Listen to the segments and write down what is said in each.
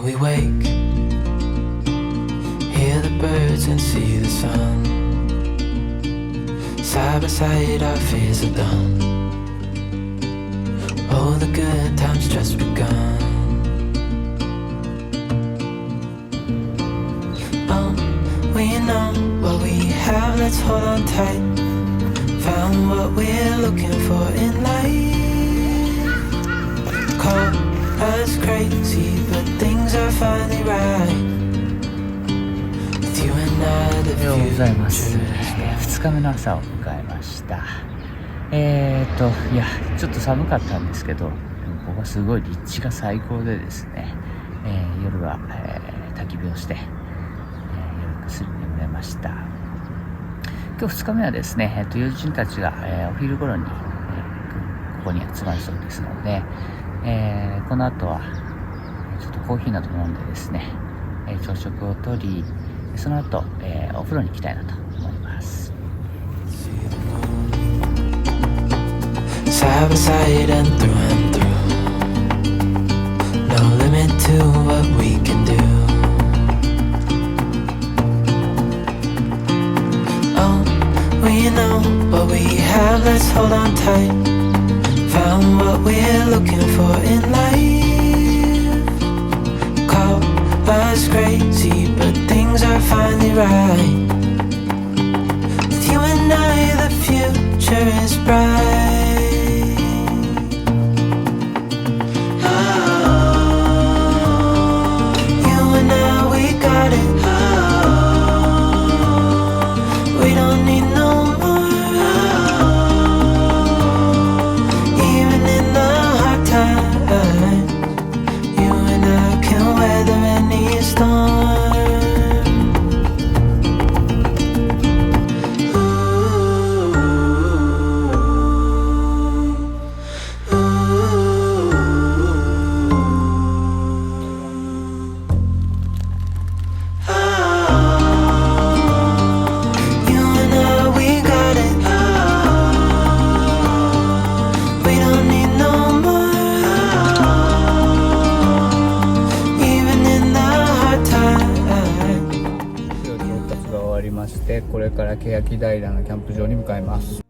we wake, hear the birds and see the sun. Side by side our fears are done. Oh, the good times just begun. Oh, we know what we have, let's hold on tight. Found what we're looking for in life. Call us crazy, but things are finally right. With you and I, the おはようございます。 future. 2日目の朝を迎えました。いやちょっと寒かったんですけど、ここはすごい立地が最高でですね、夜は、焚き火をして、夜ぐっすり眠れました。今日2日目はですね、友人たちが、お昼頃に、ここに集まるそうですので、この後はちょっとコーヒーなど飲んでですね、朝食をとり、その後、お風呂に行きたいなと思います。Side by side and through, no limit to what we can do. Oh, we know what we have, let's hold on tight. Found what we're looking for in life. Call us crazy, but things are finally right. With you and I, the future is bright.これからけやき平のキャンプ場に向かいます。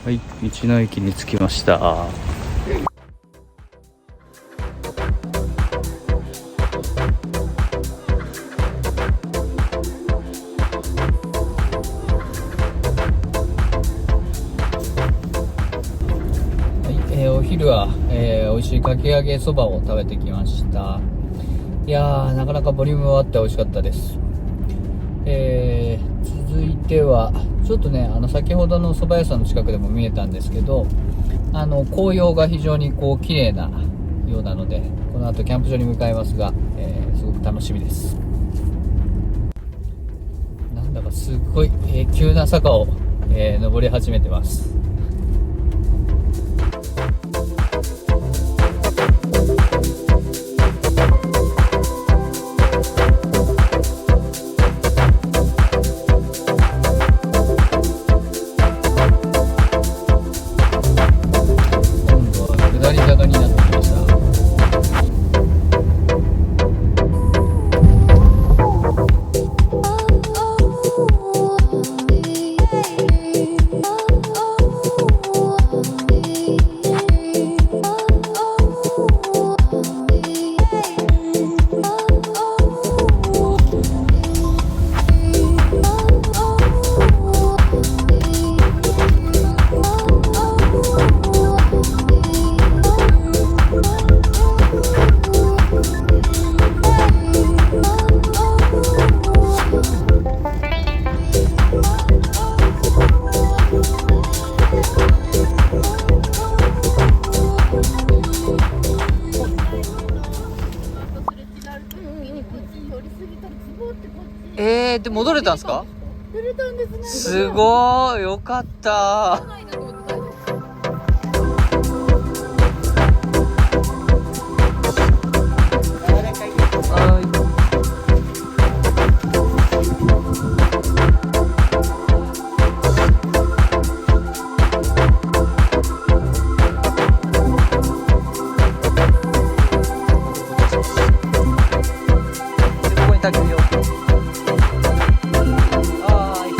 はい、道の駅に着きました。お昼は、美味しいかき揚げそばを食べてきました。いやー、なかなかボリュームがあって美味しかったです。続いてはちょっとね、先ほどの蕎麦屋さんの近くでも見えたんですけど、紅葉が非常に綺麗なようなので、この後キャンプ場に向かいますが、すごく楽しみです。なんだかすごい、急な坂を、登り始めてます。で戻れたんですか？出れたんですね。すごい、よかった。焚き火を。ああ、いい。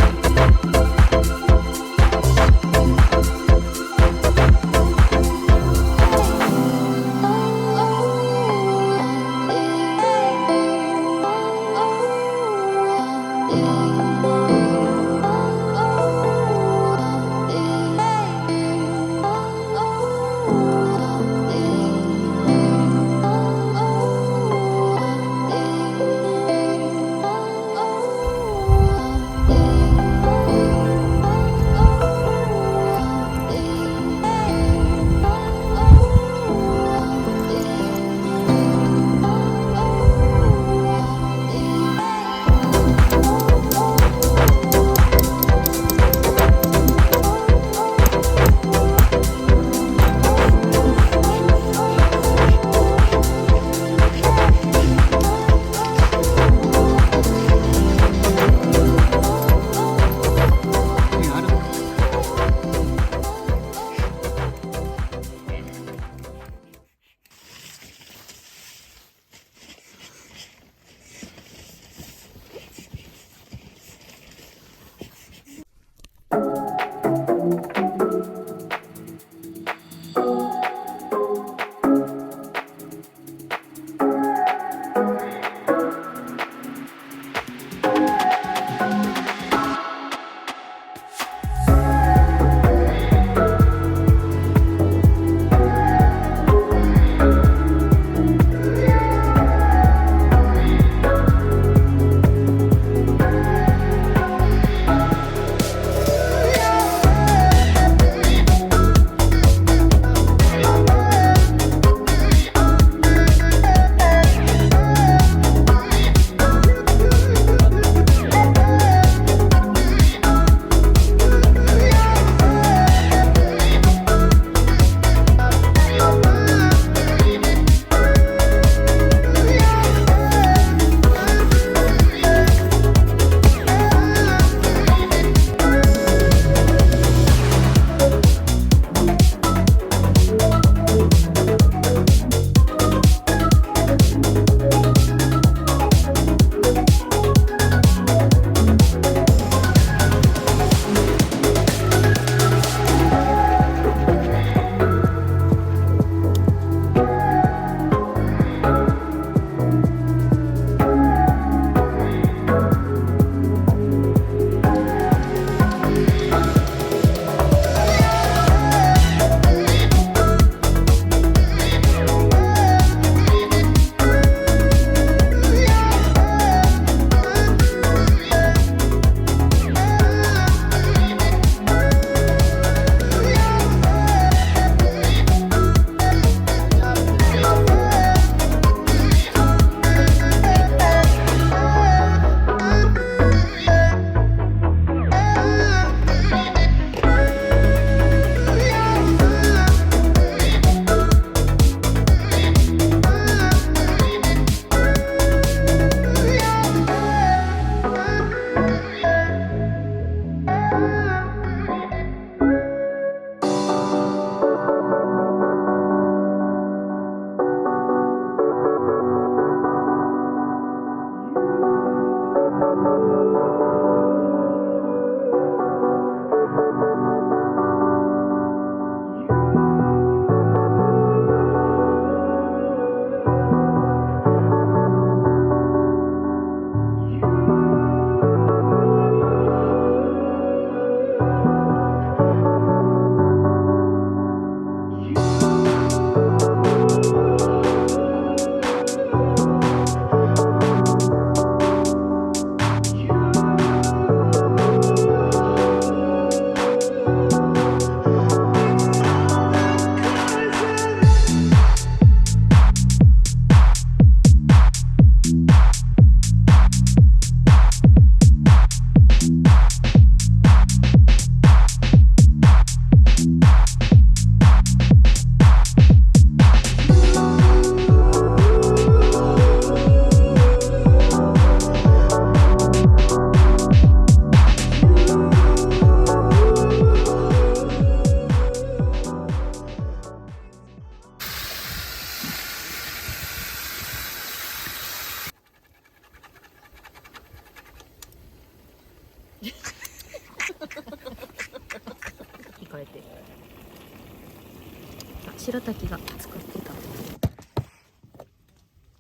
白滝が作ってた。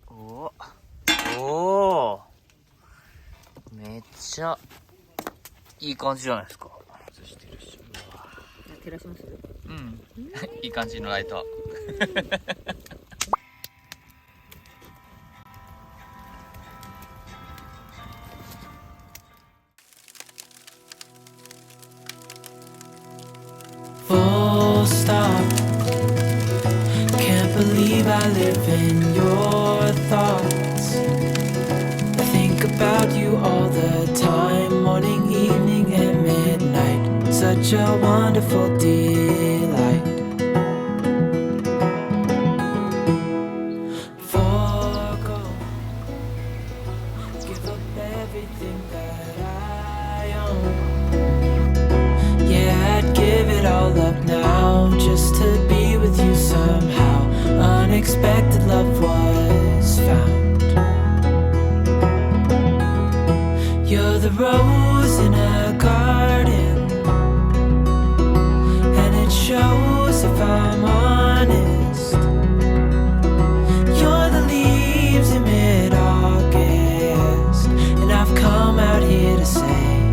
おお、めっちゃいい感じじゃないですか。照らします？うん、いい感じのライト。Full stop. Can't believe I live in your thoughts. I think about you all the time, morning, evening, and midnight. Such a wonderful delight. Forgo, give up everything that I own. Yeah, I'd give it all up now just to be with you somehow. Unexpected love was found. You're the rose in a garden, and it shows if I'm honest. You're the leaves in mid-August, and I've come out here to say